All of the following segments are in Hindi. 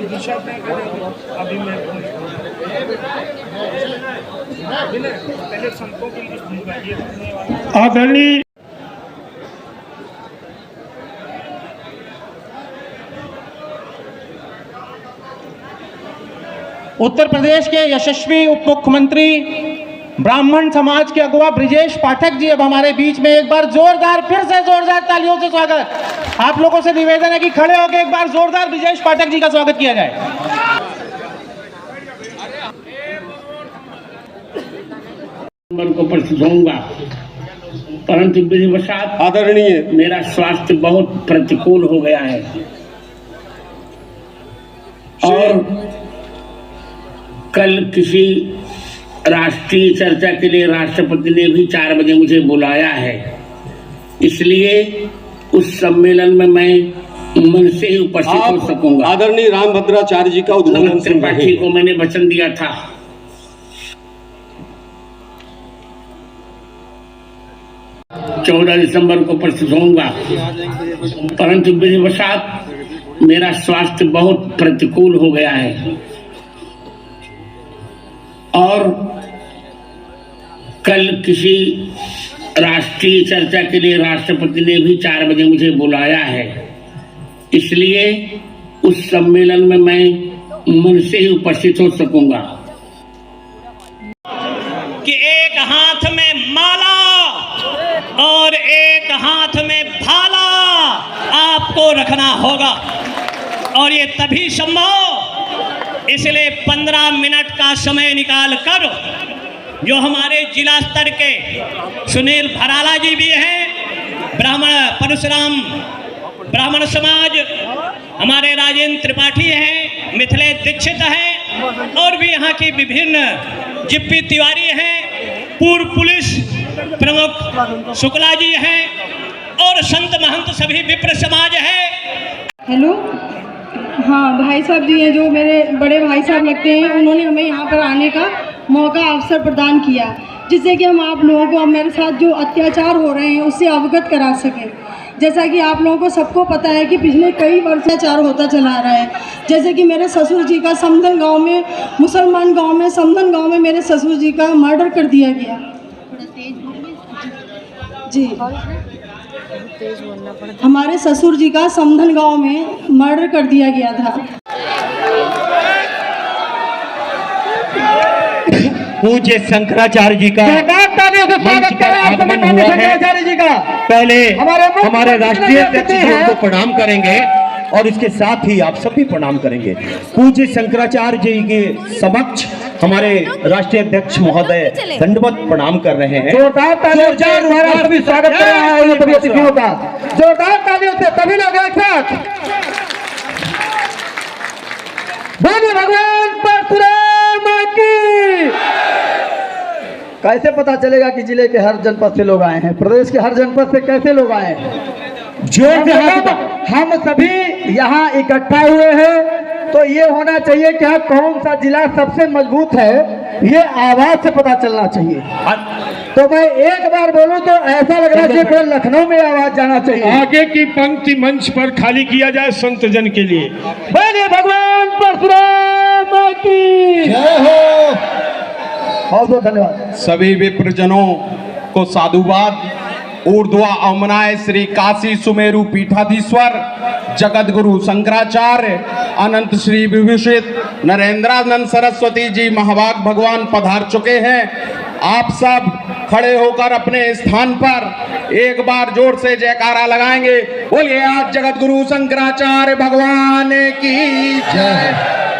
दिशा तय करेंगे। अभी मैं पहले संतों की लिस्ट दूंगा, ये होने वाला आदरणीय उत्तर प्रदेश के यशस्वी उप मुख्यमंत्री ब्राह्मण समाज के अगुवा ब्रिजेश पाठक जी अब हमारे बीच में। एक बार जोरदार, फिर से जोरदार तालियों से स्वागत। आप लोगों से निवेदन है कि खड़े होकर एक बार जोरदार ब्रिजेश पाठक जी का स्वागत किया जाए। को प्रस्तुत होऊंगा, परंतु विधिवशात आदरणीय मेरा स्वास्थ्य बहुत प्रतिकूल हो गया है और कल किसी राष्ट्रीय चर्चा के लिए राष्ट्रपति ने भी 4 बजे मुझे बुलाया है, इसलिए उस सम्मेलन में मैं मन से ही उपस्थित हो सकूंगा। आदरणीय रामभद्राचार्य जी का उद्बोधन त्रिपाठी को मैंने वचन दिया था। 14 दिसंबर को प्रस्तुत होऊंगा, परंतु विधिवशात मेरा स्वास्थ्य बहुत प्रतिकूल हो गया है और कल किसी राष्ट्रीय चर्चा के लिए राष्ट्रपति ने भी 4 बजे मुझे बुलाया है, इसलिए उस सम्मेलन में मैं मन से ही उपस्थित हो सकूंगा। कि एक हाथ में माला और एक हाथ में भाला आपको रखना होगा और ये तभी संभव, इसलिए 15 मिनट का समय निकाल कर जो हमारे जिला स्तर के सुनील भराला जी भी हैं, ब्राह्मण परशुराम ब्राह्मण समाज, हमारे राजेंद्र त्रिपाठी हैं, मिथिलेश दीक्षित हैं और भी यहाँ की विभिन्न जिप्पी तिवारी हैं, पूर्व पुलिस प्रमुख शुक्ला जी हैं और संत महंत सभी विप्र समाज है। हेलो, हाँ भाई साहब जी हैं जो मेरे बड़े भाई साहब लगते हैं, उन्होंने हमें यहाँ पर आने का मौका अवसर प्रदान किया जिससे कि हम आप लोगों को मेरे साथ जो अत्याचार हो रहे हैं उससे अवगत करा सकें। जैसा कि आप लोगों को सबको पता है कि पिछले कई वर्ष अत्याचार होता चला आ रहा है। जैसे कि मेरे ससुर जी का समधन गांव में, मुसलमान गांव में, समधन गांव में मेरे ससुर जी का मर्डर कर दिया गया जी। हमारे ससुर जी का समधन गांव में मर्डर कर दिया गया था। पूज्य शंकराचार्य जी का मंच पर आगमन हुआ है। पहले हमारे राष्ट्रीय अध्यक्ष जी को प्रणाम करेंगे और इसके साथ ही आप सभी प्रणाम करेंगे। पूज्य शंकराचार्य जी के समक्ष हमारे राष्ट्रीय अध्यक्ष महोदय दंडवत प्रणाम कर रहे हैं। जोरदार तालियों से स्वागत कर रहे हैं सभी अतिथियों का। जोरदार तालियों से सभी लोग एक साथ बोलिए भगवान परशुराम की। कैसे पता चलेगा कि जिले के हर जनपद से लोग आए हैं, प्रदेश के हर जनपद से कैसे लोग आए हैं? जो हम सभी यहाँ इकट्ठा हुए हैं तो ये होना चाहिए कि हाँ कौन सा जिला सबसे मजबूत है, ये आवाज से पता चलना चाहिए। तो मैं एक बार बोलूं तो ऐसा लग रहा है कि लखनऊ में आवाज जाना चाहिए। आगे की पंक्ति मंच पर खाली किया जाए संत जन के लिए। बोलिए भगवान परशुराम की जय हो। बहुत बहुत धन्यवाद। सभी विप्रजनों को साधुवाद। ऊर्ध्वा अमनाय श्री काशी सुमेरु पीठाधीश्वर जगत गुरु शंकराचार्य अनंत श्री विभूषित नरेंद्रानंद सरस्वती जी महाभाग भगवान पधार चुके हैं। आप सब खड़े होकर अपने स्थान पर एक बार जोर से जयकारा लगाएंगे। बोलिए आज जगत गुरु शंकराचार्य भगवान की जय,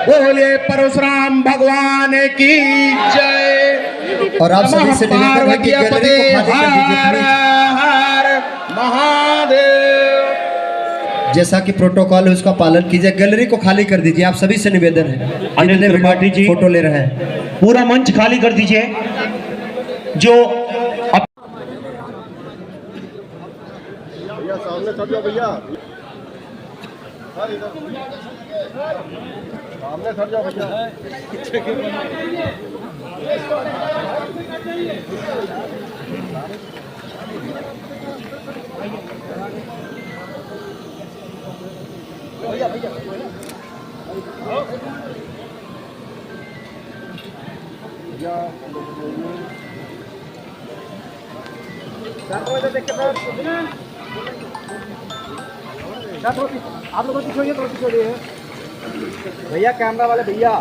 बोलिए परशुराम भगवान की जय। और आप सभी से निवेदन है कि गैलरी को खाली कर दीजिए महादेव। जैसा कि प्रोटोकॉल है उसका पालन कीजिए, गैलरी को खाली कर दीजिए। आप सभी से निवेदन है। अनिल त्रिपाठी जी फोटो ले रहे हैं, पूरा मंच खाली कर दीजिए। जो सामने खड़ जाओ भैया, सामने खड़ जाओ भैया। भैया आप लोग छोड़िए, तो छोड़िए भैया, कैमरा वाले भैया।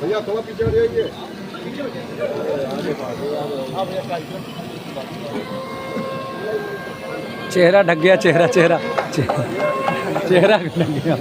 भैया थोड़ा पीछे हटिए। चेहरा ढक गया, चेहरा ढक गया।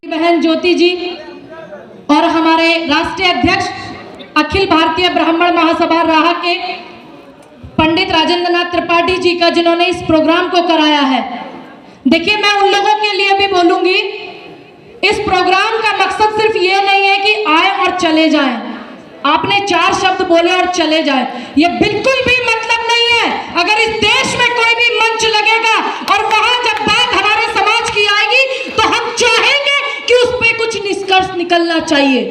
बहन ज्योति जी और हमारे राष्ट्रीय अध्यक्ष अखिल भारतीय ब्राह्मण महासभा राह के पंडित राजेंद्र नाथ त्रिपाठी जी का, जिन्होंने इस प्रोग्राम को कराया है। देखिए, मैं उन लोगों के लिए भी बोलूंगी, इस प्रोग्राम का मकसद सिर्फ ये नहीं है कि आए और चले जाएं। आपने 4 शब्द बोले और चले जाए, ये बिल्कुल भी मतलब नहीं है। अगर इस देश में कोई भी मंच लगेगा और वहां जब बात हमारे समाज की आएगी तो हम चाहेंगे कि उस पर कुछ निष्कर्ष निकलना चाहिए।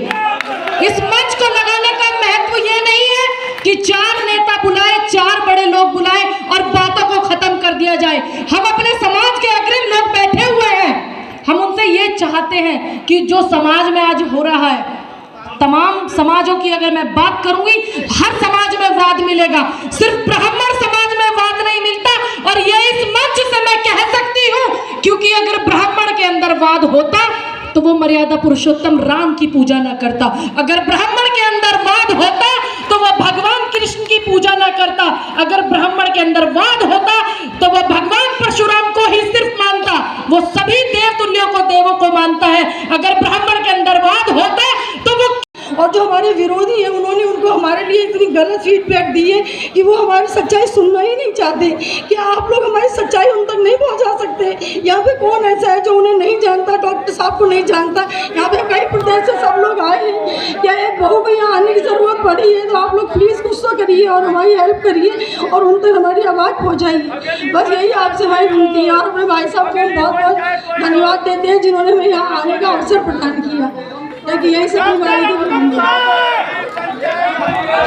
इस मंच को लगाने का महत्व ये नहीं है कि 4 नेता बुलाए, 4 बड़े लोग बुलाए और बातों को खत्म कर दिया जाए। हम अपने समाज के अग्रिम लोग बैठे हुए हैं, हम उनसे ये चाहते हैं कि जो समाज में आज हो रहा है, तमाम समाजों की अगर मैं बात करूंगी, हर समाज में वाद मिलेगा, सिर्फ ब्राह्मण समाज में वाद नहीं मिलता। और ये इस मंच से मैं कह सकती हूं, क्योंकि अगर ब्राह्मण के अंदर वाद होता तो वो मर्यादा पुरुषोत्तम राम की पूजा ना करता। अगर ब्राह्मण के अंदर वाद होता तो वह भगवान कृष्ण की पूजा ना करता। अगर ब्राह्मण के अंदर वाद होता तो वह भगवान परशुराम को ही सिर्फ मानता, वो सभी देव तुल्यों को देवों को मानता है। अगर ब्राह्मण के अंदर वाद होता तो वो, और जो हमारे विरोधी हैं उन्होंने उनको हमारे लिए इतनी गलत फीडबैक दी है कि वो हमारी सच्चाई सुनना ही नहीं चाहते। कि आप लोग हमारी सच्चाई उन तक नहीं पहुंचा सकते। यहाँ पे कौन ऐसा है जो उन्हें नहीं जानता, डॉक्टर साहब को नहीं जानता? यहाँ पे कई प्रदेश से सब लोग आए हैं, क्या एक बहू को यहाँ आने की ज़रूरत पड़ी है? तो आप लोग प्लीज़ गुस्सा करिए और हमारी हेल्प करिए और उन तक हमारी आवाज़ पहुँचाइए। बस यही आपसे हमारी विनती है। और अपने भाई साहब को बहुत बहुत धन्यवाद देते हैं जिन्होंने हमें यहाँ आने का अवसर प्रदान किया। यही सब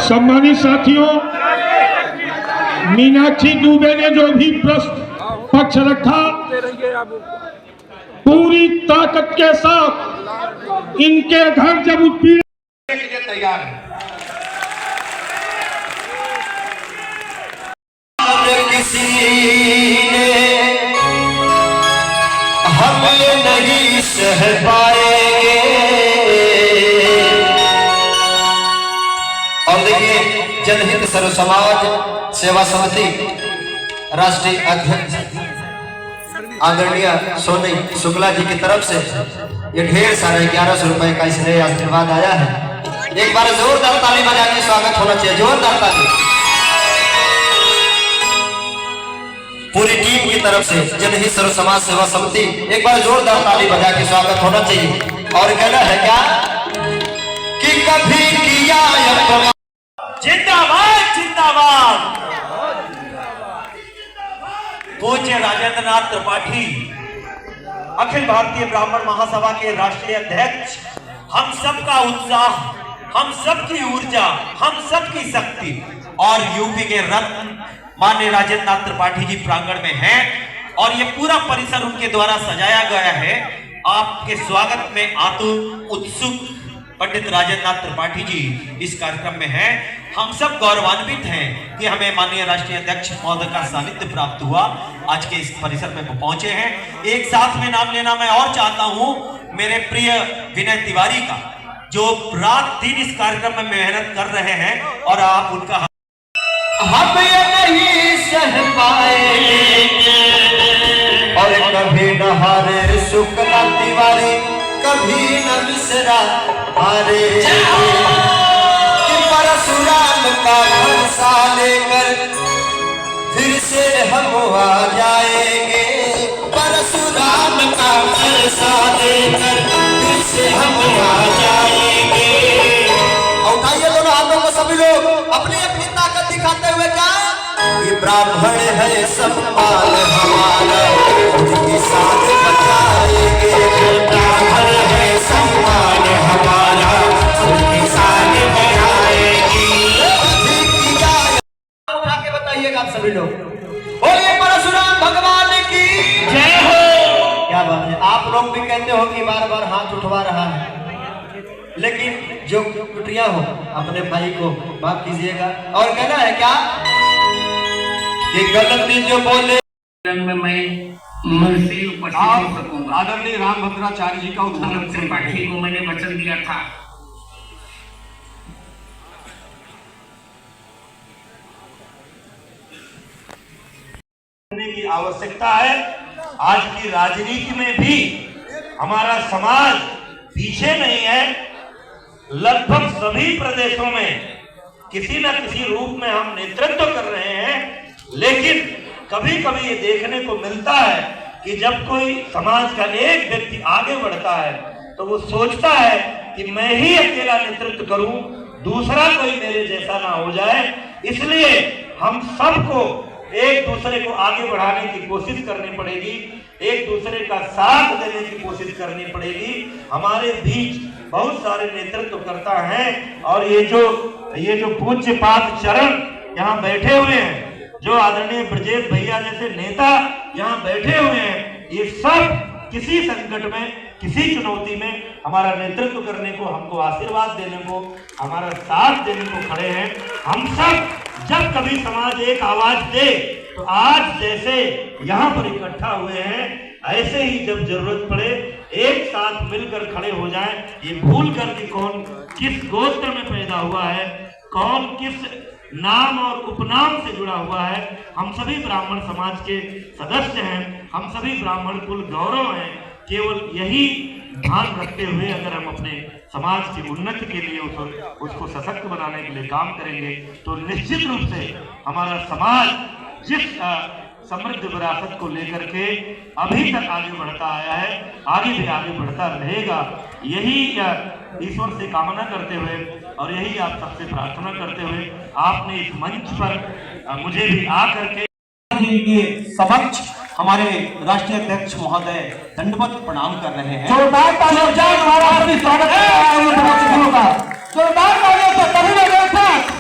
सम्मानित साथियों, मीनाक्षी दुबे ने जो भी प्रश्न पक्ष रखा, पूरी ताकत के साथ इनके घर जब उत्पीड़न के लिए तैयार है। किसी ने हमें नहीं सह पाएंगे। और देखिए, जनहित सर्व समाज सेवा समिति राष्ट्रीय अध्यक्ष आदरणीय सोनी शुक्ला जी की तरफ से ये ढेर सारे 1100 रुपए का इसलिए आशीर्वाद आया है। एक बार जोरदार ताली बजा के स्वागत होना चाहिए, जोरदार ताली। पूरी टीम की तरफ से जनहित सर्व समाज सेवा समिति, एक बार जोरदार ताली बजा के स्वागत होना चाहिए। और कहना है क्या कि कभी किया अपना। जिंदाबाद जिंदाबाद। पूज्य राजेंद्र नाथ त्रिपाठी, अखिल भारतीय ब्राह्मण महासभा के राष्ट्रीय अध्यक्ष, हम सबका उत्साह, हम सबकी ऊर्जा, हम सबकी शक्ति और यूपी के रत्न माननीय राजेंद्र नाथ त्रिपाठी जी प्रांगण में हैं और ये पूरा परिसर उनके द्वारा सजाया गया है। आपके स्वागत में आतुर उत्सुक पंडित राजेंद्र नाथ त्रिपाठी जी इस कार्यक्रम में हैं। हम सब गौरवान्वित हैं कि हमें माननीय राष्ट्रीय अध्यक्ष महोदय का सानिध्य प्राप्त हुआ। आज के इस परिसर में वो पहुंचे हैं। एक साथ में नाम लेना मैं और चाहता हूं मेरे प्रिय विनय तिवारी का, जो रात दिन इस कार्यक्रम में मेहनत कर रहे हैं और आप उनका हम नहीं सह पाएंगे। और कभी न हारे शुक्ला तिवारी, कभी न मिश्रा हारे। कि परशुराम का फरसा लेकर फिर से हम आ जाएंगे। परशुराम का फरसा लेकर फिर से हम आ जाएंगे। उठाइए दोनों हाथों को सभी लोग, अपनी अपनी ताकत दिखाते हुए क्या? ये ब्राह्मण है सम्मान हमारा, उनके साथ बचाएंगे। ब्राह्मण है सम्मान हमारा, उनके साथ बचाएंगे। उठा के बताइएगा आप सभी लोग, बोलिए परशुराम भगवान की जय हो। क्या बात है, आप लोग भी कहते हो कि बार बार हाथ उठवा रहा है, लेकिन जो कुटिया हो अपने भाई को माफ कीजिएगा। और कहना है क्या कि गलती जो बोले में मैं मन से उपस्थित हो सकूंगा। आदरणीय रामभद्राचार्य जी का उद्घाटन त्रिपाठी को मैंने वचन दिया था। की आवश्यकता है। आज की राजनीति में भी हमारा समाज पीछे नहीं है। लगभग सभी प्रदेशों में किसी न किसी रूप में हम नेतृत्व कर रहे हैं, लेकिन कभी कभी ये देखने को मिलता है कि जब कोई समाज का एक व्यक्ति आगे बढ़ता है तो वो सोचता है कि मैं ही अकेला नेतृत्व करूं, दूसरा कोई मेरे जैसा ना हो जाए। इसलिए हम सबको एक दूसरे को आगे बढ़ाने की कोशिश करनी पड़ेगी, एक दूसरे का साथ देने की कोशिश करनी पड़ेगी। हमारे बीच बहुत सारे नेतृत्वकर्ता हैं और ये जो पूज्यपाद चरण यहाँ बैठे हुए हैं, जो आदरणीय ब्रजेश भैया जैसे नेता यहाँ बैठे हुए हैं, ये सब किसी संकट में, किसी चुनौती में हमारा नेतृत्व करने को, हमको आशीर्वाद देने को, हमारा साथ देने को खड़े हैं। हम सब जब कभी समाज एक आवाज दे तो आज जैसे यहाँ पर इकट्ठा हुए हैं, ऐसे ही जब जरूरत पड़े एक साथ मिलकर खड़े हो जाएं। ये भूल कर कि कौन किस गोत्र में पैदा हुआ है, कौन किस नाम और उपनाम से जुड़ा हुआ है। हम सभी ब्राह्मण समाज के सदस्य हैं, हम सभी ब्राह्मण कुल गौरव हैं। केवल यही ध्यान रखते हुए अगर हम अपने समाज की उन्नति के लिए उसको सशक्त बनाने के लिए काम करेंगे तो निश्चित रूप से हमारा समाज जिस समृद्ध विरासत को लेकर के अभी तक आगे बढ़ता आया है, आगे भी आगे बढ़ता रहेगा। यही ईश्वर से कामना करते हुए और यही आप सबसे प्रार्थना करते हुए आपने इस मंच पर मुझे भी आकर के के समक्ष हमारे राष्ट्रीय अध्यक्ष महोदय दंडवत प्रणाम कर रहे हैं। जोरदार तालियों से हमारा हार्दिक स्वागत है। जोरदार तालियों से सभी लोग एक साथ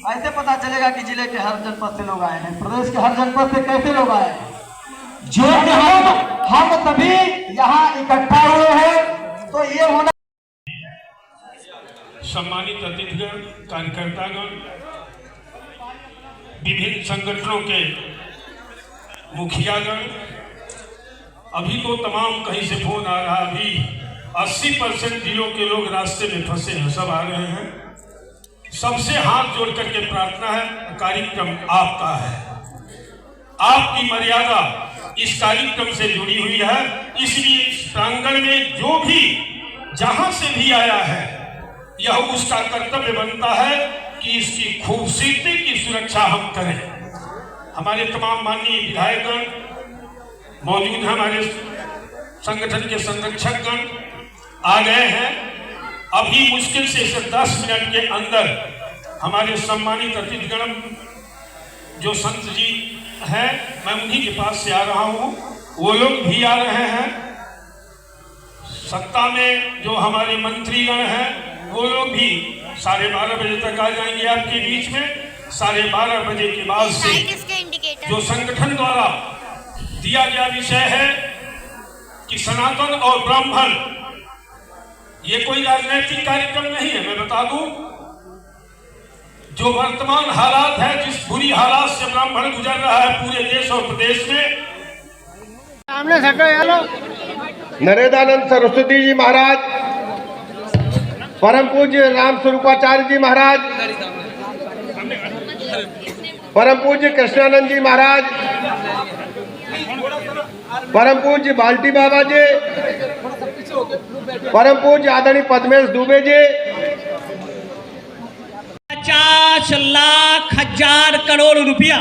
ऐसे पता चलेगा कि जिले के हर जनपद से लोग आए हैं, प्रदेश के हर जनपद से कैसे लोग आए हैं। जो हम सभी यहाँ इकट्ठा हुए हैं तो ये होना। सम्मानित अतिथिगण, कार्यकर्तागण, विभिन्न संगठनों के मुखियागण, अभी तो तमाम कहीं से फोन आ रहा, अभी 80% जिलों के लोग रास्ते में फंसे हैं, सब आ रहे हैं। सबसे हाथ जोड़ करके प्रार्थना है, कार्यक्रम आपका है, आपकी मर्यादा इस कार्यक्रम से जुड़ी हुई है। इसलिए इस प्रांगण में जो भी जहां से भी आया है, यह उसका कर्तव्य बनता है कि इसकी खूबसूरती की सुरक्षा हम करें। हमारे तमाम माननीय विधायकगण मौजूद हैं, हमारे संगठन के संरक्षकगण आ गए हैं। अभी मुश्किल से 10 मिनट के अंदर हमारे सम्मानित अतिथिगण जो संत जी हैं, मैं उन्हीं के पास से आ रहा हूँ, वो लोग भी आ रहे हैं। सत्ता में जो हमारे मंत्रीगण हैं वो लोग भी 12:30 बजे तक आ जाएंगे आपके बीच में। 12:30 बजे के बाद से जो संगठन द्वारा दिया गया विषय है कि सनातन और ब्राह्मण, ये कोई राजनीतिक कार्यक्रम नहीं है। मैं बता दूं, जो वर्तमान हालात है, जिस बुरी हालात से ब्राह्मण गुजर रहा है पूरे देश और प्रदेश में, नरेदानंद सरस्वती जी महाराज परम पूज्य राम स्वरूपाचार्य जी महाराज, परम पूज्य कृष्णानंद जी महाराज, परम पूज्य बाल्टी बाबा जी, परम पूज्य आदरणीय पद्मेश दुबे जी। 50 लाख हजार करोड़ रुपया,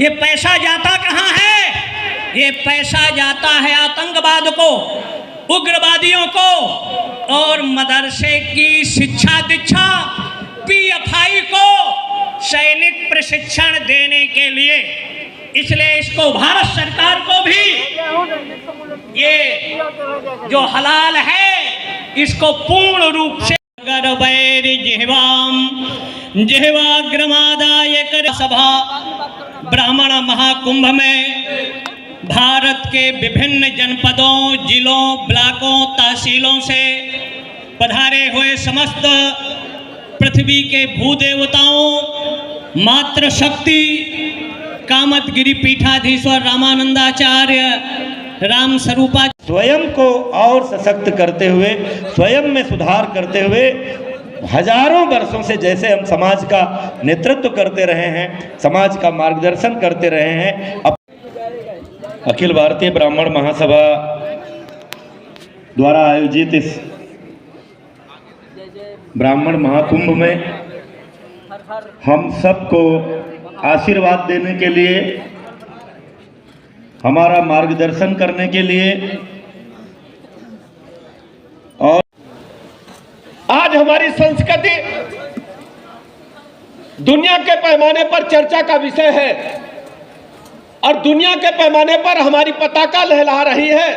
ये पैसा जाता कहाँ है? ये पैसा जाता है आतंकवाद को, उग्रवादियों को और मदरसे की शिक्षा दीक्षा, PFI को सैनिक प्रशिक्षण देने के लिए। इसलिए इसको भारत सरकार को भी ये जो हलाल है इसको पूर्ण रूप से जिह्वाग्रमादाय कर सभा ब्राह्मण महाकुंभ में भारत के विभिन्न जनपदों, जिलों, ब्लॉकों, तहसीलों से पधारे हुए समस्त पृथ्वी के भूदेवताओं, मातृशक्ति, कामतगिरी पीठाधीश्वर रामानंदाचार्य, राम स्वरूपा स्वयं को और सशक्त करते हुए, स्वयं में सुधार करते हुए हजारों वर्षों से जैसे हम समाज का नेतृत्व करते रहे हैं, समाज का मार्गदर्शन करते रहे हैं, अखिल भारतीय ब्राह्मण महासभा द्वारा आयोजित इस ब्राह्मण महाकुंभ में हम सबको आशीर्वाद देने के लिए, हमारा मार्गदर्शन करने के लिए, और आज हमारी संस्कृति दुनिया के पैमाने पर चर्चा का विषय है और दुनिया के पैमाने पर हमारी पताका लहरा रही है।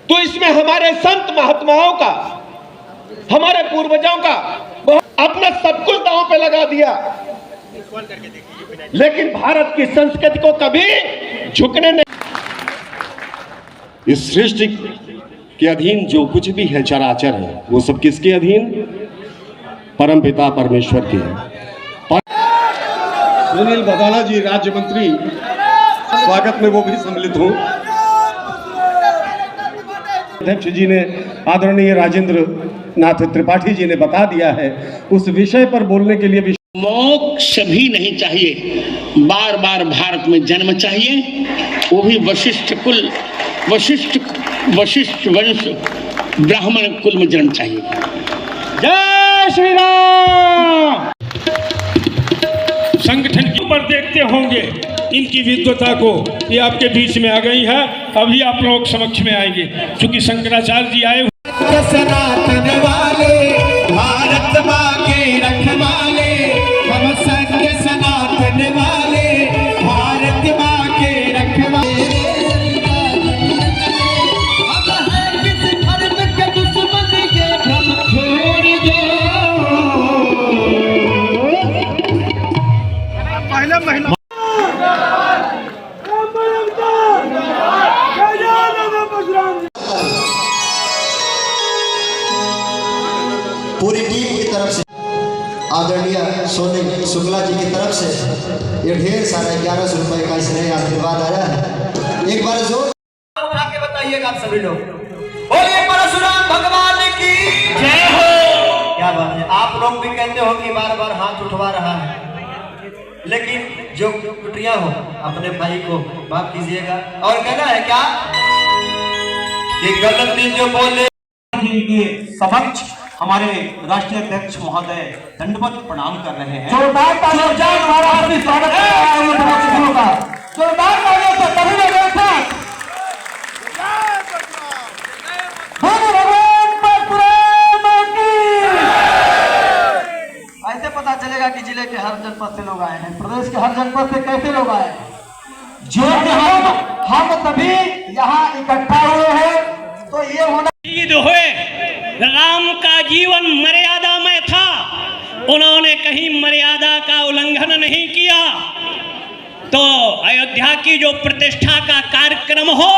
तो इसमें हमारे संत महात्माओं का, हमारे पूर्वजों का अपना सब कुछ दांव पे लगा दिया, लेकिन भारत की संस्कृति को कभी झुकने नहीं। इस सृष्टि के अधीन जो कुछ भी है चराचर है, वो सब किसके अधीन? परमपिता परमेश्वर के है। सुनील बदाला जी राज्य मंत्री, स्वागत में वो भी सम्मिलित हूँ। अध्यक्ष जी ने, आदरणीय राजेंद्र नाथ त्रिपाठी जी ने बता दिया है, उस विषय पर बोलने के लिए मोक्ष भी नहीं चाहिए, बार बार भारत में जन्म चाहिए, वो भी वशिष्ठ कुल, वशिष्ठ वंश ब्राह्मण कुल में जन्म चाहिए। जय श्री राम। संगठन के ऊपर देखते होंगे इनकी विद्वता को, ये आपके बीच में आ गई है, अभी आप लोग समक्ष में आएंगे। क्योंकि शंकराचार्य जी आए सनातन वाले, भारत माँ के रखवाले, हम संग सनातन वाले, भारत माँ के रखवाले। अब है किस धर्म के दुश्मन ये भ्रम छोड़ दो। पूरी टीम की तरफ से, आदरणीय सोनी शुक्ला जी की तरफ से ये ढेर सारा 1100 रुपए का स्नेह आशीर्वाद आया है। एक बार जोर उठा के बताइएगा आप सभी लोग, बोलिए परशुराम भगवान की जय हो। क्या बात है, आप लोग भी कहते हो कि बार बार हाथ उठवा रहा है, लेकिन जो कुटिया हो अपने भाई को माफ कीजिएगा। और कहना है क्या कि गलती जो बोले के समक्ष हमारे राष्ट्रीय अध्यक्ष महोदय दंडवत प्रणाम कर रहे हैं। जोरदार तालियों से हमारा हार्दिक स्वागत है। जोरदार तालियों से सभी लोग एक साथ भगवान परशुराम की। ऐसे पता चलेगा कि जिले के हर जनपद से लोग आए हैं, प्रदेश के हर जनपद से कैसे लोग आए हैं। जो हम सभी यहाँ इकट्ठा हुए हैं तो ये होना हुए। राम का जीवन मर्यादा में था, उन्होंने कहीं मर्यादा का उल्लंघन नहीं किया। तो अयोध्या की जो प्रतिष्ठा का कार्यक्रम हो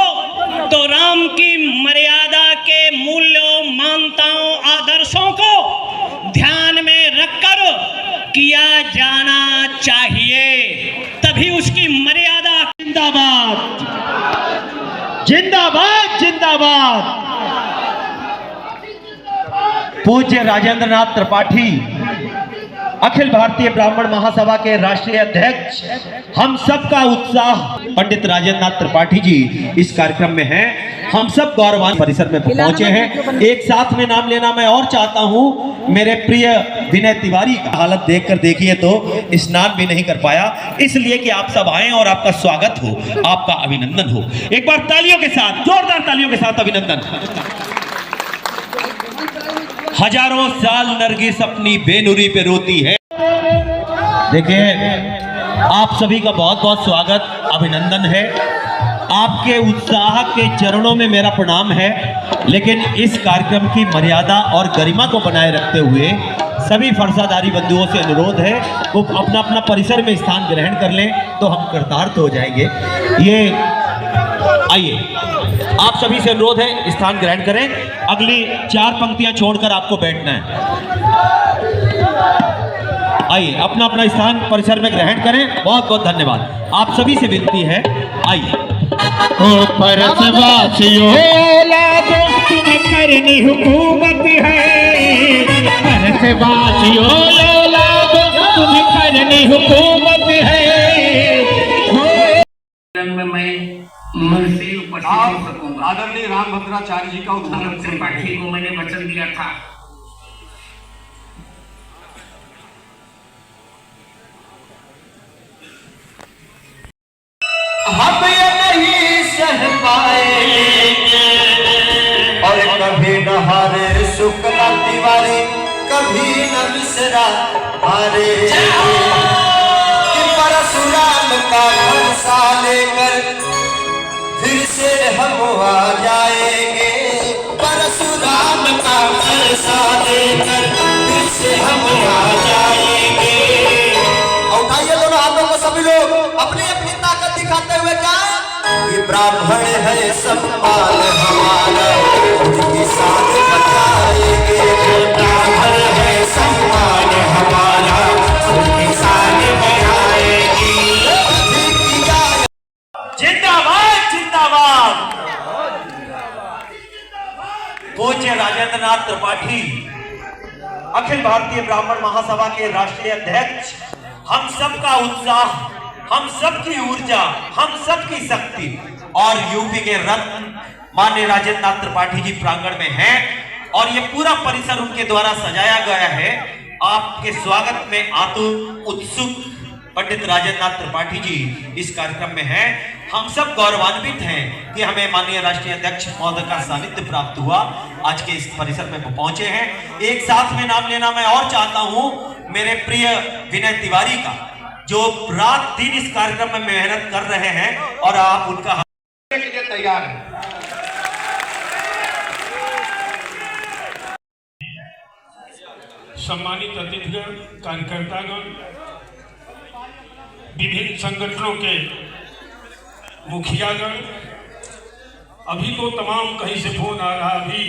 तो राम की मर्यादा के मूल्यों, मान्यताओं, आदर्शों को ध्यान में रखकर किया जाना चाहिए, तभी उसकी मर्यादा। जिंदाबाद, जिंदाबाद, जिंदाबाद। पूज्य राजेंद्र नाथ त्रिपाठी अखिल भारतीय ब्राह्मण महासभा के राष्ट्रीय अध्यक्ष, हम सब का उत्साह पंडित राजेंद्र नाथ त्रिपाठी जी इस कार्यक्रम में हैं। हम सब गौरवान्वित परिसर में पहुंचे हैं। एक साथ में नाम लेना मैं और चाहता हूं, मेरे प्रिय विनय तिवारी का हालत देखकर देखिए तो स्नान भी नहीं कर पाया, इसलिए कि आप सब आए और आपका स्वागत हो, आपका अभिनंदन हो। एक बार तालियों के साथ, जोरदार तालियों के साथ अभिनंदन। हजारों साल नरगिस अपनी बेनुरी पे रोती है। देखिए, आप सभी का बहुत बहुत स्वागत, अभिनंदन है। आपके उत्साह के चरणों में मेरा प्रणाम है, लेकिन इस कार्यक्रम की मर्यादा और गरिमा को बनाए रखते हुए सभी फरसादारी बंधुओं से अनुरोध है वो अपना अपना परिसर में स्थान ग्रहण कर लें तो हम कृतार्थ हो जाएंगे। ये आइए, आप सभी से अनुरोध है स्थान ग्रहण करें। अगली 4 पंक्तियां छोड़कर आपको बैठना है। आइए, अपना अपना स्थान परिसर में ग्रहण करें। बहुत बहुत धन्यवाद। आप सभी से विनती है, आइए। परसवासियों तुम्हें करनी हुकूमत है, परसवासियों तुम्हें करनी हुकूमत है। मैं मन से उपस्थित हो सकूंगा। आदरणीय रामभद्राचार्य जी का उद्घाटन त्रिपाठी को मैंने वचन दिया था। हम ये नहीं सह पाएंगे और कभी न हारे शुक्ला तिवारी, कभी न मिश्रा हारे, कि परशुराम का फरसा लेकर फिर से हम आ जाएंगे, परशुराम का फरसा लेकर फिर से हम आ जाएंगे। और उठाइए दोनों हाथों को सभी लोग, अपनी अपनी ताकत दिखाते हुए जाए। ये ब्राह्मण है सम्मान हमारा, उनके साथ बचाएंगे। ब्राह्मण है सम्मान हमारा, उनके साथ बचाएंगे। जिंदाबाद जिंदाबाद। पूज्य राजेंद्र नाथ त्रिपाठी अखिल भारतीय ब्राह्मण महासभा के राष्ट्रीय अध्यक्ष, हम सब का उत्साह, हम सब की ऊर्जा, हम सब की शक्ति और यूपी के रत्न माननीय राजेंद्र नाथ त्रिपाठी जी प्रांगण में हैं और ये पूरा परिसर उनके द्वारा सजाया गया है। आपके स्वागत में आतुर उत्सुक पंडित राजेंद्र नाथ त्रिपाठी जी इस कार्यक्रम में हैं। हम सब गौरवान्वित हैं कि हमें माननीय राष्ट्रीय अध्यक्ष महोदय का सानिध्य प्राप्त हुआ, आज के इस परिसर में पहुंचे हैं। एक साथ में नाम लेना मैं और चाहता हूं, मेरे प्रिय विनय तिवारी का, जो रात दिन इस कार्यक्रम में मेहनत कर रहे हैं और आप उनका के लिए तैयार है। सम्मानित अतिथिगण, कार्यकर्तागण, विभिन्न संगठनों के मुखियागण, अभी तो तमाम कहीं से फोन आ रहा, अभी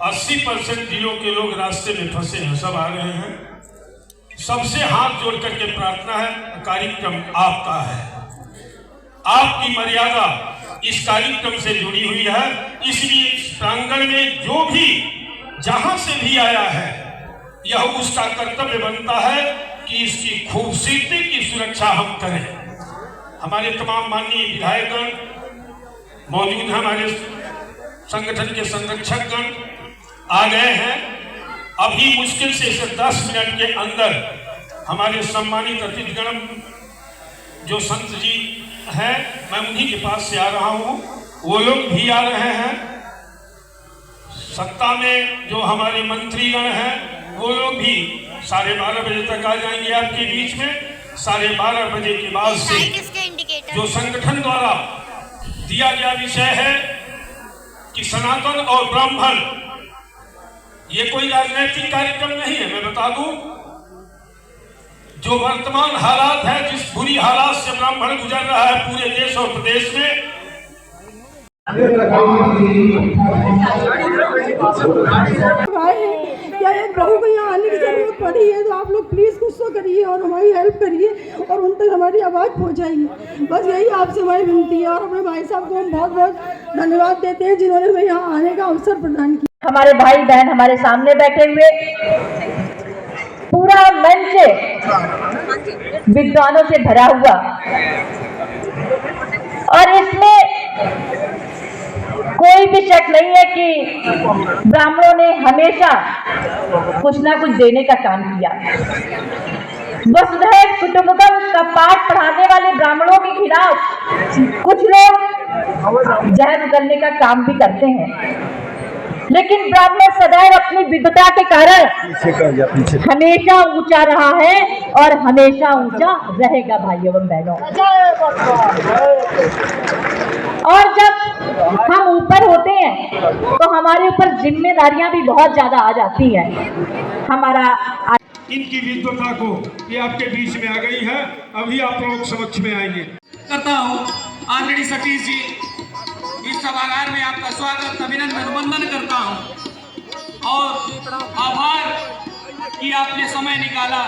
80% जिलों के लोग रास्ते में फंसे हैं, सब आ रहे हैं। सबसे हाथ जोड़ करके प्रार्थना है, कार्यक्रम आपका है, आपकी मर्यादा इस कार्यक्रम से जुड़ी हुई है, इसलिए इस प्रांगण में जो भी जहां से भी आया है, यह उसका कर्तव्य बनता है कि इसकी खूबसूरती की सुरक्षा हम करें। हमारे तमाम माननीय विधायकगण मौजूद हैं, हमारे संगठन के संरक्षकगण आ गए हैं। अभी मुश्किल से 10 मिनट के अंदर हमारे सम्मानित अतिथिगण जो संत जी हैं, मैं उन्हीं के पास से आ रहा हूं, वो लोग भी आ रहे हैं। सत्ता में जो हमारे मंत्रीगण हैं वो लोग भी 12:30 बजे तक आ जाएंगे आपके बीच में। 12:30 बजे के बाद से जो संगठन द्वारा दिया गया विषय है कि सनातन और ब्राह्मण, ये कोई राजनीतिक कार्यक्रम नहीं है। मैं बता दूं, जो वर्तमान हालात है, जिस बुरी हालात से ब्राह्मण गुजर रहा है पूरे देश और प्रदेश में, क्या एक बहू को यहाँ आने की जरूरत पड़ी है तो आप लोग प्लीज कुछ तो करिए और हमारी हेल्प करिए और उन तक हमारी आवाज़ पहुँचाइए। बस यही आपसे हमारी विनती है और अपने भाई साहब को हम बहुत बहुत धन्यवाद देते हैं जिन्होंने हमें यहाँ आने का अवसर प्रदान किया। हमारे भाई बहन हमारे सामने बैठे हुए, पूरा मंच विद्वानों से भरा हुआ, और इसमें कोई भी शक नहीं है कि ब्राह्मणों ने हमेशा कुछ ना कुछ देने का काम किया। वसुधैव कुटुंबकम का पाठ पढ़ाने वाले ब्राह्मणों के खिलाफ कुछ लोग जहर उगलने का काम भी करते हैं, लेकिन ब्राह्मण सदैव अपनी विद्वता के कारण हमेशा ऊंचा रहा है और हमेशा ऊंचा रहेगा भाइयों एवं बहनों। और जब हम ऊपर होते हैं तो हमारे ऊपर जिम्मेदारियां भी बहुत ज्यादा आ जाती हैं। हमारा इनकी विद्वता को ये आपके बीच में आ गई है, अभी आप लोग समक्ष में आएंगे। करता हूँ आदरणीय सतीश जी, इस सभागार में आपका स्वागत, अभिनंदन, वंदन करता हूँ और आभार कि आपने समय निकाला।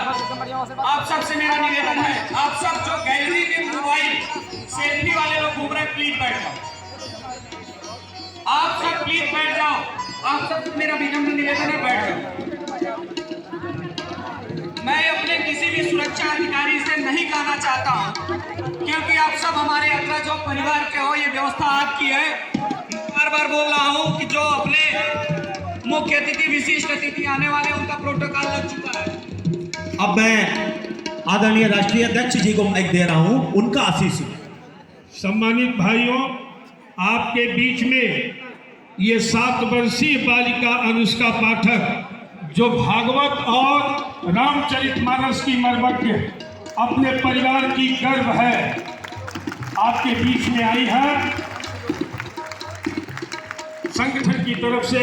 आप सबसे मेरा निवेदन है, आप सब जो गैलरी में मोबाइल सेल्फी वाले लोग घूम रहे हैं, प्लीज बैठ जाओ। आप सब प्लीज बैठ जाओ। आप सब मेरा विनम्र निवेदन है, बैठ जाओ। मैं अपने किसी भी सुरक्षा अधिकारी से नहीं कहना चाहता हूँ, क्योंकि आप सब हमारे अग्रज परिवार के हो, ये व्यवस्था आपकी है। बार बार बोल रहा हूँ कि जो अपने मुख्य अतिथि, विशिष्ट अतिथि आने वाले, उनका प्रोटोकॉल लग चुका है। अब मैं आदरणीय राष्ट्रीय अध्यक्ष जी को माइक दे रहा हूँ, उनका आशीष। सम्मानित भाइयों, आपके बीच में ये 7 वर्षीय बालिका अनुष्का पाठक, जो भागवत और रामचरितमानस की मर्मज्ञ, अपने परिवार की गर्व है, आपके बीच में आई है। संगठन की तरफ से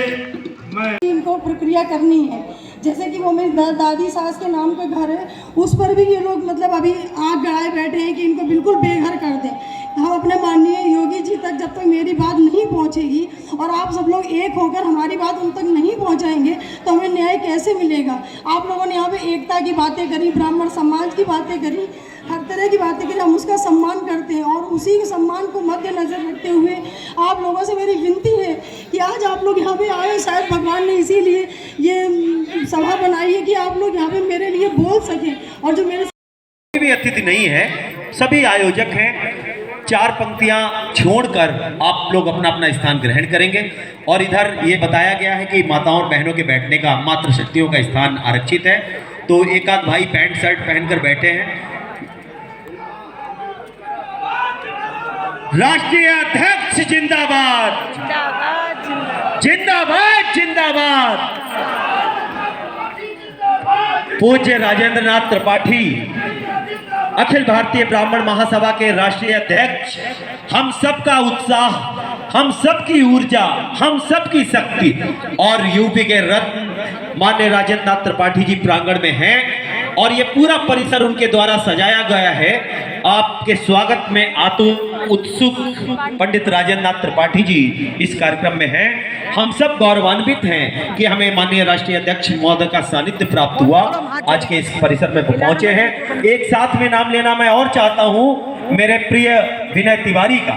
मैं इनको प्रक्रिया करनी है, जैसे कि वो मेरी दादी सास के नाम का घर है, उस पर भी ये लोग मतलब अभी आग गड़ाए बैठे हैं कि इनको बिल्कुल बेघर कर दें। हम अपने माननीय योगी जी तक जब तक मेरी बात नहीं पहुंचेगी और आप सब लोग एक होकर हमारी बात उन तक नहीं पहुंचाएंगे तो हमें न्याय कैसे मिलेगा। आप लोगों ने यहाँ पे एकता की बातें करी, ब्राह्मण समाज की बातें करी, हर तरह की बातें करी, हम उसका सम्मान करते हैं और उसी के सम्मान को मद्देनजर रखते हुए आप लोगों से मेरी विनती है कि आज आप लोग यहाँ पे आए, शायद भगवान ने इसीलिए ये सभा बनाई है कि आप लोग यहाँ पे मेरे लिए बोल सकें। और जो मेरे कोई भी अतिथि नहीं है, सभी आयोजक हैं। 4 पंक्तियां छोड़कर आप लोग अपना अपना स्थान ग्रहण करेंगे। और इधर ये बताया गया है कि माताओं और बहनों के बैठने का, मातृशक्तियों का स्थान आरक्षित है, तो एक आध भाई पैंट शर्ट पहनकर बैठे हैं। राष्ट्रीय अध्यक्ष जिंदाबाद, जिंदाबाद, जिंदाबाद। पूज्य राजेंद्रनाथ त्रिपाठी, अखिल भारतीय ब्राह्मण महासभा के राष्ट्रीय अध्यक्ष, हम सबका उत्साह, हम सबकी ऊर्जा, हम सबकी शक्ति और यूपी के रत्न माननीय राजेंद्रनाथ त्रिपाठी जी प्रांगण में हैं और ये पूरा परिसर उनके द्वारा सजाया गया है। आपके स्वागत में आतुर उत्सुक पंडित राजेंद्रनाथ त्रिपाठी जी इस कार्यक्रम में हैं। हम सब गौरवान्वित हैं कि हमें माननीय राष्ट्रीय अध्यक्ष महोदय का सानिध्य प्राप्त हुआ, आज के इस परिसर में पहुंचे हैं। एक साथ में नाम लेना मैं और चाहता हूं मेरे प्रिय विनय तिवारी का,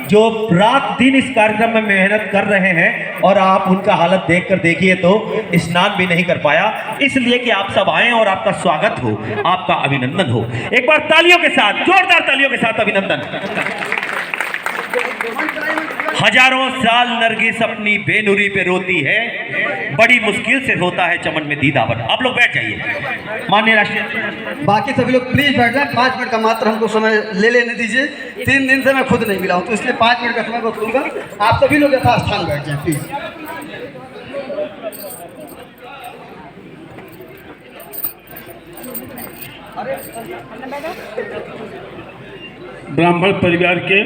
जो रात दिन इस कार्यक्रम में मेहनत कर रहे हैं और आप उनका हालत देखकर देखिए तो स्नान भी नहीं कर पाया, इसलिए कि आप सब आए और आपका स्वागत हो, आपका अभिनंदन हो। एक बार तालियों के साथ, जोरदार तालियों के साथ अभिनंदन। हजारों साल नरगिस अपनी बेनुरी पे रोती है, बड़ी मुश्किल से होता है चमन में दीदावर। आप लोग बैठ जाइए। माननीय राष्ट्रीय, बाकी सभी लोग प्लीज बैठ जाए। 5 मिनट का मात्र हमको समय ले लेने दीजिए। 3 दिन से मैं खुद नहीं मिला हूँ, तो इसलिए 5 मिनट का समय बतूंगा। आप सभी लोग यथास्थान बैठ जाए प्लीज। ब्राह्मण परिवार के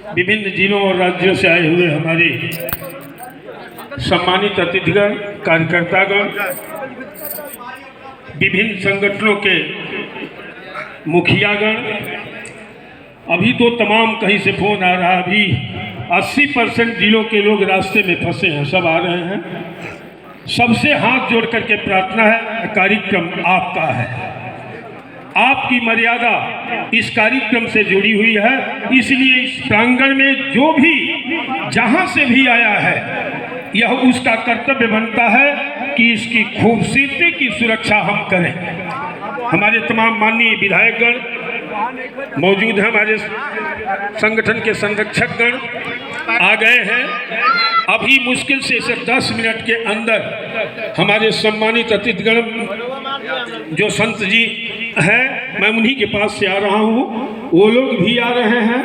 विभिन्न जिलों और राज्यों से आए हुए हमारे सम्मानित अतिथिगण, कार्यकर्तागण, विभिन्न संगठनों के मुखियागण, अभी तो तमाम कहीं से फोन आ रहा, अभी 80% जिलों के लोग रास्ते में फंसे हैं, सब आ रहे हैं। सबसे हाथ जोड़ करके प्रार्थना है, कार्यक्रम आपका है, आपकी मर्यादा इस कार्यक्रम से जुड़ी हुई है, इसलिए इस प्रांगण में जो भी जहां से भी आया है यह उसका कर्तव्य बनता है कि इसकी खूबसूरती की सुरक्षा हम करें। हमारे तमाम माननीय विधायकगण मौजूद हैं, हमारे संगठन के संरक्षकगण आ गए हैं। अभी मुश्किल से 10 मिनट के अंदर हमारे सम्मानित अतिथिगण जो संत जी हैं, मैं उन्हीं के पास से आ रहा हूँ, वो लोग भी आ रहे हैं।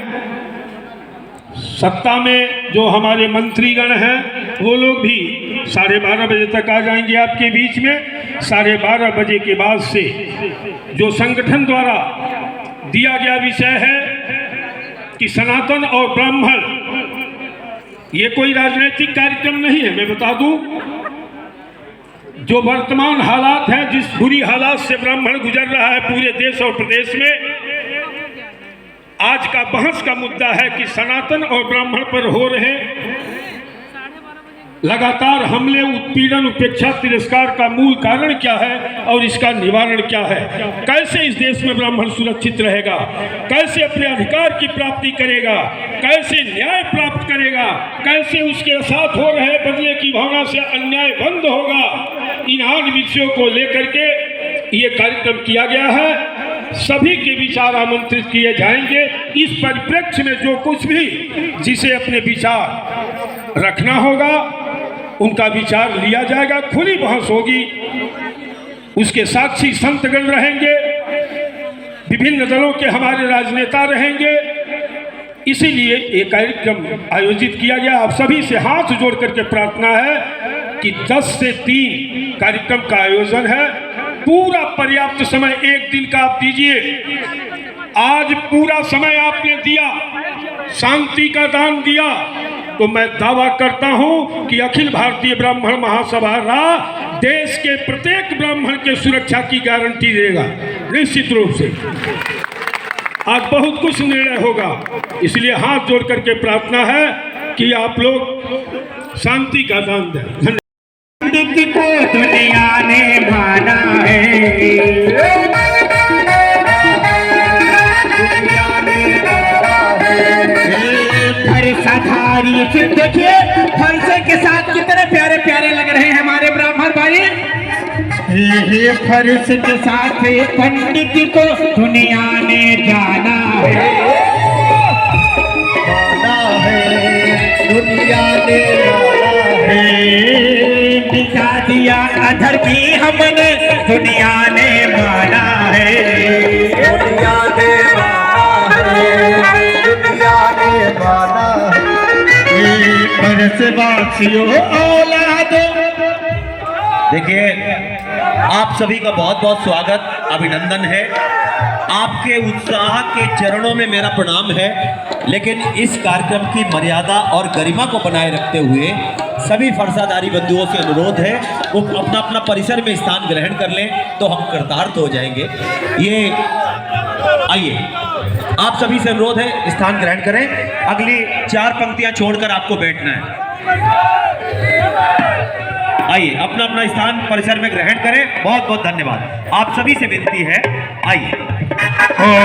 सत्ता में जो हमारे मंत्रीगण हैं वो लोग भी 12:30 बजे तक आ जाएंगे आपके बीच में। 12:30 बजे के बाद से जो संगठन द्वारा दिया गया विषय है कि सनातन और ब्राह्मण, ये कोई राजनीतिक कार्यक्रम नहीं है। मैं बता दूं, जो वर्तमान हालात हैं, जिस बुरी हालात से ब्राह्मण गुजर रहा है पूरे देश और प्रदेश में, आज का बहस का मुद्दा है कि सनातन और ब्राह्मण पर हो रहे लगातार हमले, उत्पीड़न, उपेक्षा, तिरस्कार का मूल कारण क्या है और इसका निवारण क्या है। कैसे इस देश में ब्राह्मण सुरक्षित रहेगा, कैसे अपने अधिकार की प्राप्ति करेगा, कैसे न्याय प्राप्त करेगा, कैसे उसके साथ हो रहे बदले की भावना से अन्याय बंद होगा। इन 8 विषयों को लेकर के ये कार्यक्रम किया गया है। सभी के विचार आमंत्रित किए जाएंगे। इस परिप्रेक्ष्य में जो कुछ भी जिसे अपने विचार रखना होगा उनका विचार लिया जाएगा, खुली बहस होगी, उसके साक्षी संतगण रहेंगे, विभिन्न दलों के हमारे राजनेता रहेंगे। इसीलिए ये कार्यक्रम आयोजित किया गया। आप सभी से हाथ जोड़ करके प्रार्थना है कि 10 से 3 कार्यक्रम का आयोजन है। पूरा पर्याप्त समय 1 दिन का आप दीजिए। आज पूरा समय आपने दिया, शांति का दान दिया, तो मैं दावा करता हूं कि अखिल भारतीय ब्राह्मण महासभा देश के प्रत्येक ब्राह्मण के सुरक्षा की गारंटी देगा निश्चित रूप से। आज बहुत कुछ निर्णय होगा, इसलिए हाथ जोड़ करके प्रार्थना है कि आप लोग शांति का दान दें। पंडित को दुनिया ने माना है, फरसाधारी से देखिए फरसे के साथ कितने प्यारे प्यारे लग रहे हैं हमारे ब्राह्मण भाई। फर्श के साथ पंडित को दुनिया ने जाना है, दुनिया ने दिखा दिया अधर भी हमने, दुनिया ने माना है, दुनिया ने माना है, दुनिया ने माना है। परसवासियों औलादों, देखिए आप सभी का बहुत बहुत स्वागत, अभिनंदन है। आपके उत्साह के चरणों में मेरा प्रणाम है, लेकिन इस कार्यक्रम की मर्यादा और गरिमा को बनाए रखते हुए सभी फरसादारी बंधुओं से अनुरोध है वो अपना अपना परिसर में स्थान ग्रहण कर लें तो हम कृतार्थ हो जाएंगे। ये आइए, आप सभी से अनुरोध है स्थान ग्रहण करें। अगली 4 पंक्तियां छोड़कर आपको बैठना है। आइए अपना अपना स्थान परिसर में ग्रहण करें। बहुत बहुत धन्यवाद। आप सभी से विनती है, आइए।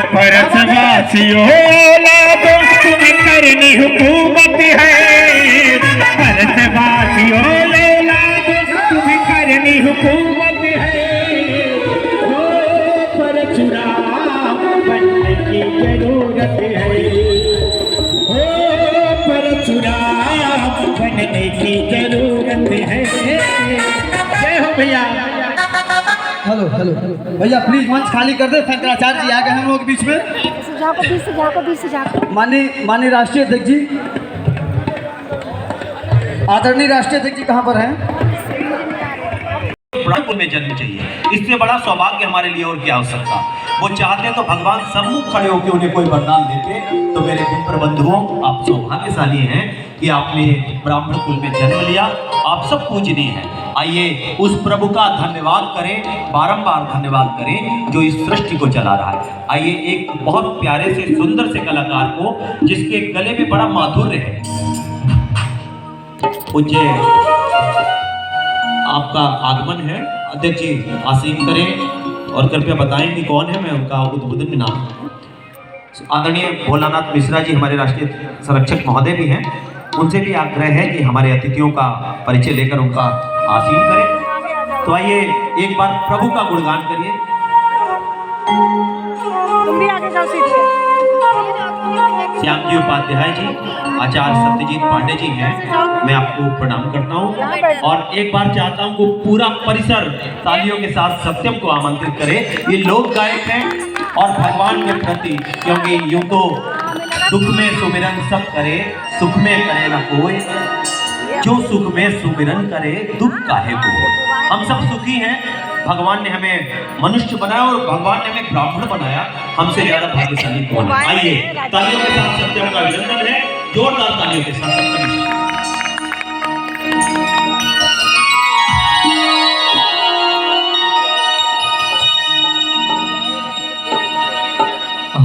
परसवासियों औलादों तुम्हें करनी हुकूमत है, परसवासियों औलादों तुम्हें करनी हुकूमत है। परशुराम बनने की जरूरत है, परशुराम बनने की जरूरत है। जय हो भैया। हेलो हेलो भैया, प्लीज मंच खाली कर दे। शंकराचार्य जी आ गए हम लोग बीच में। माननीय राष्ट्रीय अध्यक्ष जी, आदरणीय राष्ट्रीय अध्यक्ष जी कहाँ पर हैं? ब्राह्मण में जन्म चाहिए, इससे बड़ा सौभाग्य हमारे लिए और क्या हो सकता। वो चाहते तो भगवान सम्मुख खड़े होकर उन्हें कोई वरदान देते। तो मेरे मित्र बंधुओं, आप सौभाग्यशाली हैं कि आपने ब्राह्मण कुल में जन्म लिया। आप सब पूजनीय हैं। आइए उस प्रभु का धन्यवाद करें, बारंबार धन्यवाद करें जो इस सृष्टि को चला रहा है। आइए एक बहुत प्यारे से सुंदर से कलाकार को, जिसके गले में बड़ा माधुर्य है, पूज्य आपका आगमन है, अध्यक्ष जी आसीन करें। और कृपया बताएं कि कौन है, मैं उनका उद्बोधन में नाम। आदरणीय भोलानाथ मिश्रा जी हमारे राष्ट्रीय संरक्षक महोदय भी हैं, उनसे भी आग्रह है कि हमारे अतिथियों का परिचय लेकर उनका आसीन करें। तो आइए एक बार प्रभु का गुणगान करिए। श्याम जी उपाध्याय जी, आचार्य सत्यजीत पांडे जी हैं, मैं आपको प्रणाम करता हूं और एक बार चाहता हूं कि पूरा परिसर तालियों के साथ सत्यम को आमंत्रित करे। ये लोक गायक हैं और भगवान के प्रति, क्योंकि यूं तो दुख में सुमिरन सब करे, सुख में करे ना कोई, जो सुख में सुमिरन करे दुख काहे को। हम सब सुखी हैं, भगवान ने हमें मनुष्य बनाया और भगवान ने हमें ब्राह्मण बनाया, हमसे ज्यादा भाग्यशाली कौन है। आइए तालियों के साथ सत्यम का अभिनंदन है, जोरदार तालियों के साथ सत्यम।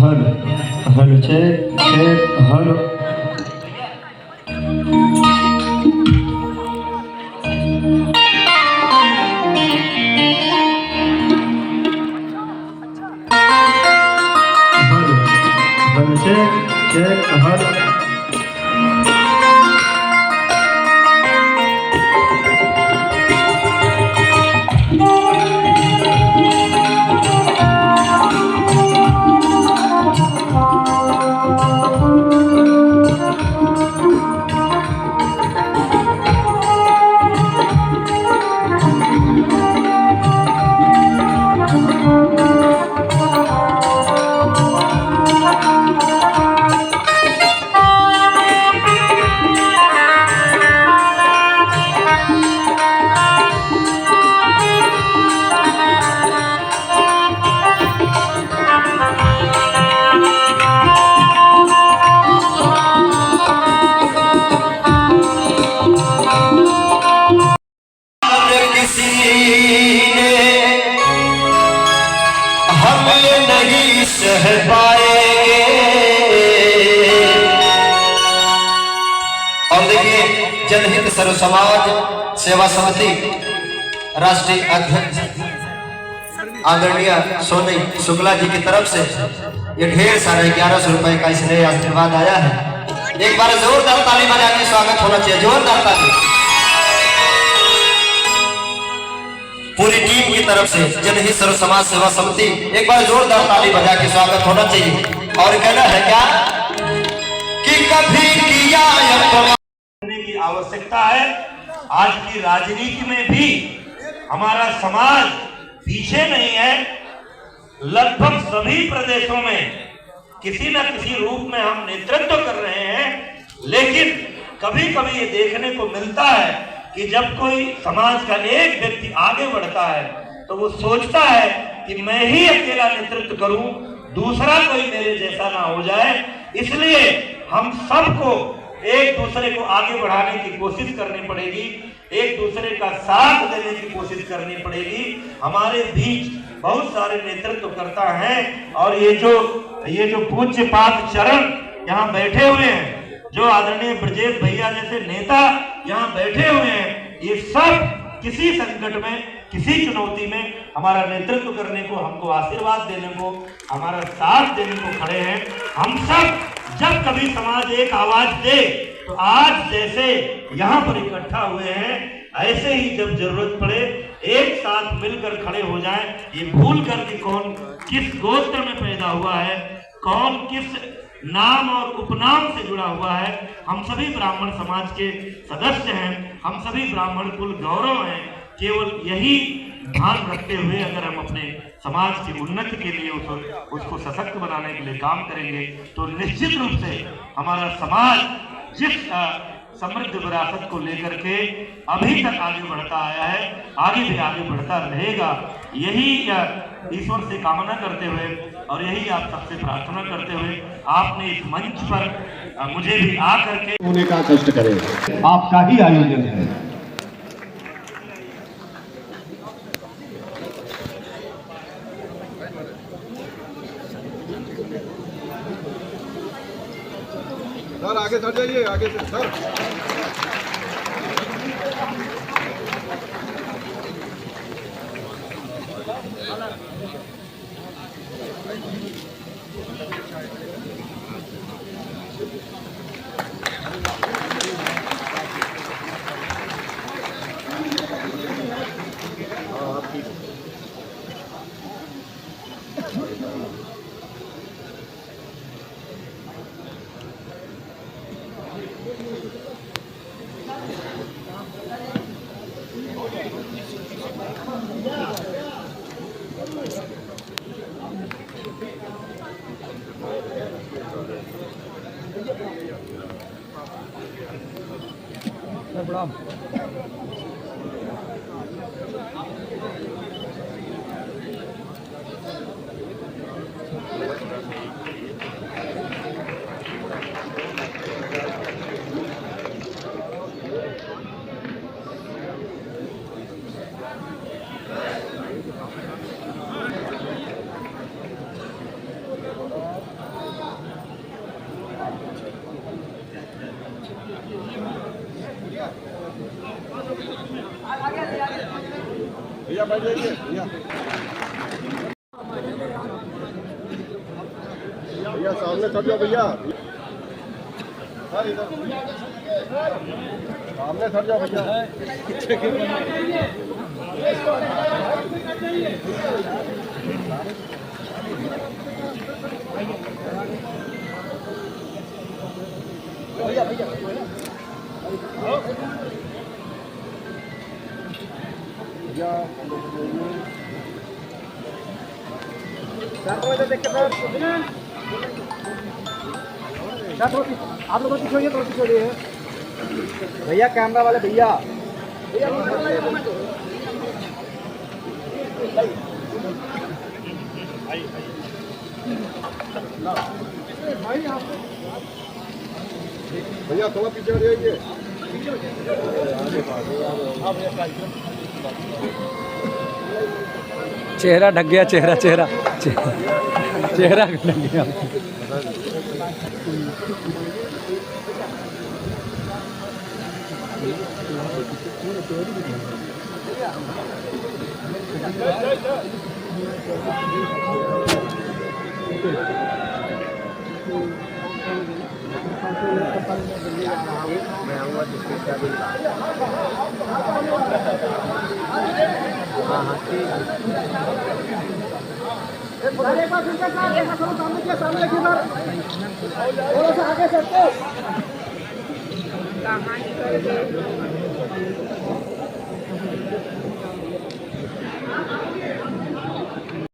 हर चेक हर चेक हर जनहित सर्व समाज सेवा समिति राष्ट्रीय अध्यक्ष आदरणीय सोनी शुक्ला जी की तरफ से ये ढेर सारे 1100 रुपए का इसलिए आशीर्वाद आया है। एक बार जोरदार ताली बजा के स्वागत होना चाहिए, जोरदार ताली पूरी टीम की तरफ से। जनहित सर्व समाज सेवा समिति, एक बार जोरदार ताली बजा के स्वागत होना चाहिए। और कहना है क्या कि कभी किया की आवश्यकता है। आज की राजनीति में भी हमारा समाज पीछे नहीं है। लगभग सभी प्रदेशों में किसी न किसी रूप में हम नेतृत्व कर रहे हैं, लेकिन कभी कभी ये देखने को मिलता है कि जब कोई समाज का एक व्यक्ति आगे बढ़ता है तो वो सोचता है कि मैं ही अकेला नेतृत्व करूं, दूसरा कोई मेरे जैसा ना हो जाए। इसलिए हम सबको एक दूसरे को आगे बढ़ाने की कोशिश करनी पड़ेगी, एक दूसरे का साथ देने की कोशिश करनी पड़ेगी। हमारे बीच बहुत सारे नेतृत्वकर्ता हैं और ये जो पूज्य पाद चरण यहाँ बैठे हुए हैं, जो आदरणीय ब्रजेश भैया जैसे नेता यहाँ बैठे हुए हैं, ये सब किसी संकट में, किसी चुनौती में हमारा नेतृत्व करने को, हमको आशीर्वाद देने को, हमारा साथ देने को खड़े हैं। हम सब जब कभी समाज एक आवाज दे तो आज जैसे यहाँ पर इकट्ठा हुए हैं, ऐसे ही जब जरूरत पड़े एक साथ मिलकर खड़े हो जाएं। ये भूल कर कि कौन किस गोत्र में पैदा हुआ है, कौन किस नाम और उपनाम से जुड़ा हुआ है, हम सभी ब्राह्मण समाज के सदस्य हैं, हम सभी ब्राह्मण कुल गौरव हैं। केवल यही ध्यान रखते हुए अगर हम अपने समाज की उन्नति के लिए उसको सशक्त बनाने के लिए काम करेंगे तो निश्चित रूप से हमारा समाज जिस समृद्ध विरासत को लेकर के अभी तक आगे बढ़ता आया है, आगे भी आगे बढ़ता रहेगा। यही ईश्वर से कामना करते हुए और यही आप सबसे प्रार्थना करते हुए आपने इस मंच पर मुझे भी आकर के होने का कष्ट करें। आपका ही आयोजन है। सर आगे सर जाइए, आगे से सर। भैया बैठ जाइए भैया। भैया सामने चढ़ जाओ भैया। सामने चढ़ जाओ भैया। आप लोग पीछे थोड़ा पीछे भैया, कैमरा वाले भैया। भैया थोड़ा पीछे हटिए। चेहरा ढक गया, चेहरा ढक गया। सामने थोड़ा सा आगे चलते।